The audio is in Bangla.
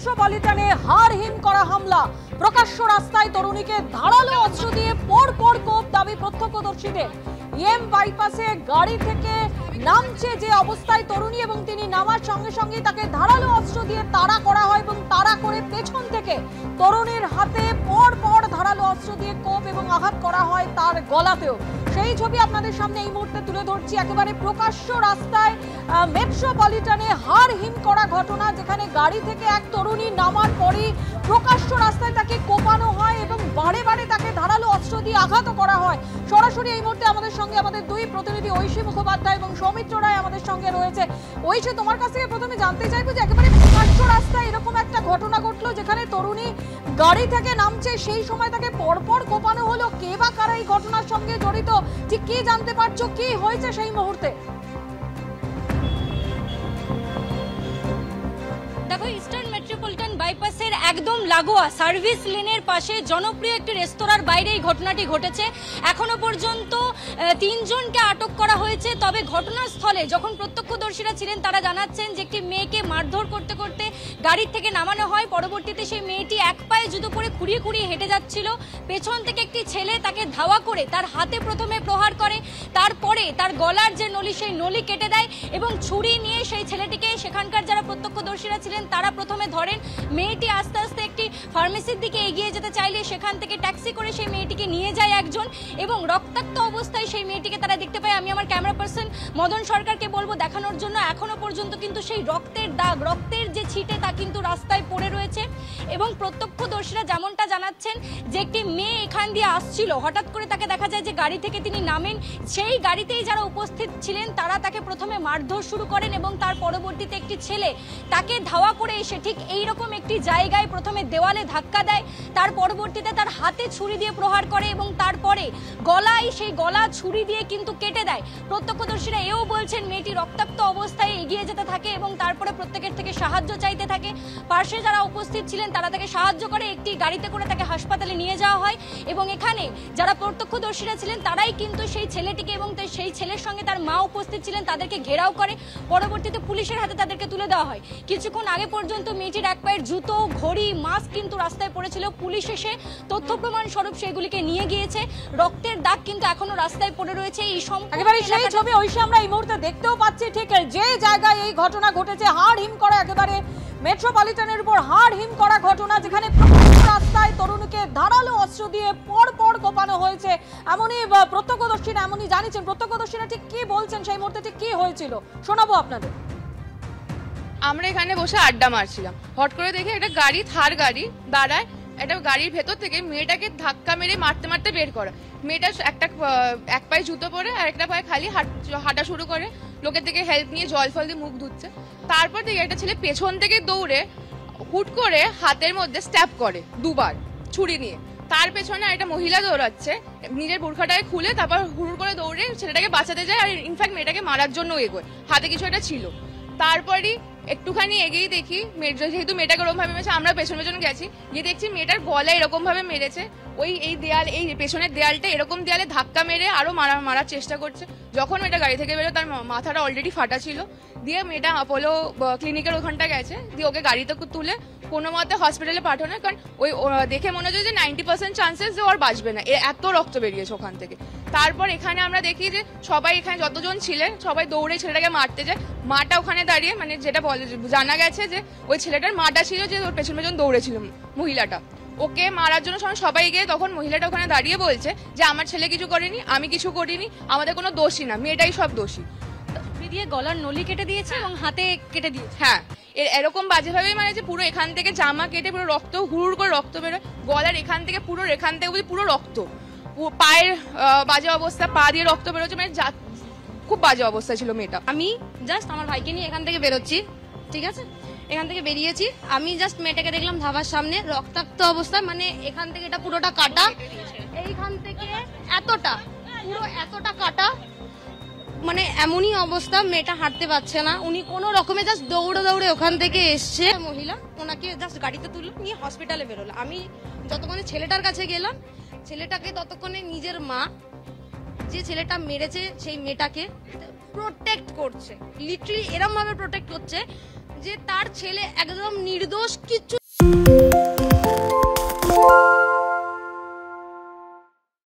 মেট্রোপলিটনে হাড়হিম করা হামলা, প্রকাশ্য রাস্তায় তরুণীকে ধারালো অস্ত্র দিয়ে পর কোপ দাবি প্রত্যক্ষদর্শীদের। এম বাইপাসে গাড়ি থেকে নামছে যে অবস্থায় তরুণী এবং তিনি নামার সঙ্গে সঙ্গে তাকে ধারালো অস্ত্র দিয়ে তাড়া করা হয় এবং তাড়া করে পেছন থেকে তরুণীর হাতে পর ধারালো অস্ত্র দিয়ে কোপ এবং আঘাত করা হয় তার গলাতেও। সেই ছবি আপনাদের সামনে এই মুহূর্তে তুলে ধরছি। একেবারে প্রকাশ্য রাস্তায় মেট্রোপলিটনে হাড়হিম করা ঘটনা, যেখানে গাড়ি থেকে এক তরুণী নামার পরই প্রকাশ্য রাস্তায় তাকে কোপানো হয় এবং বারে তাকে ধারালো অস্ত্র দিয়ে আঘাত করা হয়। সরাসরি এই মুহূর্তে আমাদের সঙ্গে আমাদের দুই প্রতিনিধি ঐশী মুখোপাধ্যায় এবং সৌমিত্র রায় আমাদের সঙ্গে রয়েছে। ঐশী, তোমার কাছ থেকে প্রথমে জানতে চাইবো যে একেবারে প্রকাশ্য রাস্তায় এরকম একটা ঘটনা ঘটলো যেখানে তরুণী গাড়ি থেকে নামছে, সেই সময় তাকে পরপর কোপানো হলো। কে বা কারা এই ঘটনার সঙ্গে জড়িত, ঠিক কি জানতে পারছো, কি হয়েছে সেই মুহূর্তে? দেখো, ইস্টার্ন মেট্রোপলিটন বাইপাসের একদম লাগোয়া সার্ভিস লেনের পাশে জনপ্রিয় একটি রেস্তোরাঁর বাইরে এই ঘটনাটি ঘটেছে। এখনো পর্যন্ত 3 জনকে আটক করা হয়েছে। তবে ঘটনাস্থলে যখন প্রত্যক্ষদর্শীরা ছিলেন তারা জানাচ্ছেন যে একটি মেয়েকে মারধর করতে করতে গাড়ির থেকে নামানো হয়। পরবর্তীতে সেই মেয়েটি এক পায়ে জুতো পরে খুঁড়িয়ে হেঁটে যাচ্ছিল। পেছন থেকে একটি ছেলে তাকে ধাওয়া করে তার হাতে প্রথমে প্রহার করে, তারপরে তার গলার যে নলি সেই নলি কেটে দেয় এবং ছুরি নিয়ে সেই ছেলেটিকে, সেখানকার যারা প্রত্যক্ষদর্শীরা ছিলেন তারা প্রথমে ধরেন। মেয়েটি আস্তে আস্তে একটি ফার্মেসির দিকে এগিয়ে যেতে চাইলে সেখান থেকে ট্যাক্সি করে সেই মেয়েটিকে নিয়ে যায় একজন এবং রক্তাক্ত অবস্থায় সেই মেয়েটিকে তারা দেখতে পায়। আমি আমার ক্যামেরা পার্সন মদন সরকারকে বলবো দেখানোর জন্য। এখনো পর্যন্ত কিন্তু সেই রক্তের দাগ, রক্তের যে ছিটে তা কিন্তু রাস্তায় পড়ে রয়েছে এবং প্রত্যক্ষদর্শীরা যেমনটা জানাচ্ছেন যে একটি মেয়ে এখান দিয়ে আসছিল, হঠাৎ করে তাকে দেখা যায় যে গাড়ি থেকে তিনি নামেন। সেই গাড়িতেই যারা উপস্থিত ছিলেন তারা তাকে প্রথমে মারধর শুরু করেন এবং তার পরবর্তীতে একটি ছেলে তাকে ধাওয়া করে এসে ঠিক এইরকম একটি জায়গায় প্রথমে দেওয়ালে ধাক্কা দেয়, তার পরবর্তীতে তার হাতে ছুরি দিয়ে প্রহার করে এবং তারপরে গলায় সেই গলা ছুরি দিয়ে কিন্তু কেটে দেয়। প্রত্যক্ষদর্শীরা এও বলছেন মেয়েটি রক্তাক্ত অবস্থায় এগিয়ে যেতে থাকে এবং তারপরে প্রত্যেকের থেকে সাহায্য চাইতে থাকে। পাশে যারা উপস্থিত ছিলেন তারা তাকে সাহায্য করে, একটি গাড়িতে করে তাকে হাসপাতালে নিয়ে যাওয়া হয় এবং এখানে যারা প্রত্যক্ষদর্শীরা ছিলেন তারাই কিন্তু সেই ছেলেটিকে এবং সেই ছেলের সঙ্গে তার মা উপস্থিত ছিলেন তাদেরকে ঘেরাও করে। পরবর্তীতে পুলিশের হাতে তাদেরকে তুলে দেওয়া হয়। কিছুক্ষণ আগে পর্যন্ত মেয়েটির এক পায়ের জুতো, ঘড়ি, মাস্ক কিন্তু রাস্তায় পড়েছিল। পুলিশ এসে তথ্য প্রমাণ স্বরূপ সেগুলিকে নিয়ে গিয়েছে। রক্তের দাগ কিন্তু এখনো রাস্তায় পড়ে রয়েছে। এই একেবারে সেই ছবি ঐশী আমরা এই মুহূর্তে দেখতেও পাচ্ছি। ঠিক যে জায়গায় এই ঘটনা ঘটেছে, হাড়হিম করা, একেবারে মেট্রোপলিটনের উপর হাড়হিম করা ঘটনা, যেখানে প্রকাশ্য রাস্তায় তরুণীকে ধারালো অস্ত্র দিয়ে পর কোপানো হয়েছে। এমনই প্রত্যক্ষদর্শীরা এমনই জানিয়েছেন। প্রত্যক্ষদর্শীরা ঠিক কি বলছেন সেই মুহূর্তে, ঠিক কি হয়েছিল শোনাবো আপনাদের। আমরা এখানে বসে আড্ডা মারছিলাম, হট করে দেখে একটা গাড়ি, থার গাড়ি দাঁড়ায়। একটা গাড়ির ভেতর থেকে মেয়েটাকে ধাক্কা মেরে মারতে বের করা। মেয়েটা এক পায়ে জুতো পরে আর একটা পায়ে খালি হাঁটা শুরু করে, লোকের থেকে হেল্প নিয়ে জল ফল দিয়ে মুখ ধুচ্ছে। তারপর থেকে একটা ছেলে পেছন থেকে দৌড়ে হুট করে হাতের মধ্যে স্ট্যাপ করে 2 বার ছুরি নিয়ে। তার পেছনে একটা মহিলা দৌড়াচ্ছে, নিজের বোরখাটাকে খুলে তারপর হুড় করে দৌড়ে ছেলেটাকে বাঁচাতে যায় আর ইনফ্যাক্ট মেয়েটাকে মারার জন্য এগোয়। হাতে কিছু একটা ছিল। তারপরই একটুখানি এগিয়েই দেখি, যেহেতু মেয়েটাকে ওরকম ভাবে মেরেছে, আমরা পেছন গেছি, গিয়ে দেখছি মেয়েটার গলায় এরকম ভাবে মেরেছে। এই দেয়াল, এই পেছনের দেয়ালটা এরকম দেয়ালে ধাক্কা মেরে আরো মারার চেষ্টা করছে। যখন মেয়েটা গাড়ি থেকে বেরো তার মাথাটা অলরেডি ফাটা ছিল। দিয়ে মেয়েটা অ্যাপোলো ক্লিনিকের ওখানটা গেছে, দিয়ে ওকে গাড়িতে তুলে কোনো মতে হসপিটালে পাঠানো। কারণ ওই দেখে মনে হচ্ছে যে 90% চান্সেস যে ওর বাঁচবে না, এত রক্ত বেরিয়েছে ওখান থেকে। তারপর এখানে আমরা দেখি যে সবাই, এখানে যতজন ছিলেন সবাই দৌড়ে ছেলেটাকে মারতে যায়। মাটা ওখানে দাঁড়িয়ে, মানে যেটা জানা গেছে যে ওই ছেলেটার মাটা ছিল যে ওর পেছন দৌড়েছিল মহিলাটা, ওকে মারার জন্য সবাই গিয়ে তখন মহিলাটা ওখানে দাঁড়িয়ে বলছে যে আমার ছেলে কিছু করেনি, আমি কিছু করিনি, আমাদের কোনো দোষী না, মেয়েটাই সব দোষী। দিয়ে গলার নলি কেটে দিয়েছে এবং হাতে কেটে দিয়েছে। হ্যাঁ, এরকম বাজেভাবে মানে যে পুরো এখান থেকে জামা কেটে পুরো রক্ত হুড় করে রক্ত বেরোয়, গলার এখান থেকে পুরো রক্ত, পায়ের বাজে অবস্থা, পা দিয়ে রক্ত বেরোচ্ছে, মানে খুব বাজে অবস্থা ছিল মেয়েটা। আমি জাস্ট আমার ভাইকে নিয়ে এখান থেকে বেরোচ্ছি, ঠিক আছে, এখান থেকে বেরিয়েছি। আমি জাস্ট মেয়েটাকে দেখলাম ধাবার সামনে রক্তাক্ত অবস্থা, মানে এখান থেকে এটা পুরোটা কাটা, এইখান থেকে এতটা কাটা, মানে এমনই অবস্থা, মেয়েটা হাঁটতে পারছে না। উনি কোনো রকমে জাস্ট দৌড়ে ওখান থেকে এসছে, মহিলা ওনাকে জাস্ট গাড়িতে তুললো, নিয়ে হসপিটালে বেরোলো। আমি যতক্ষণে ছেলেটার কাছে গেলাম, ছেলেটাকে ততক্ষণে নিজের মা, যে ছেলেটা মেরেছে সেই মেয়েটাকে প্রোটেক্ট করছে, লিটারালি এরম ভাবে প্রোটেক্ট করছে যে তার ছেলে একদম নির্দোষ, কিচ্ছু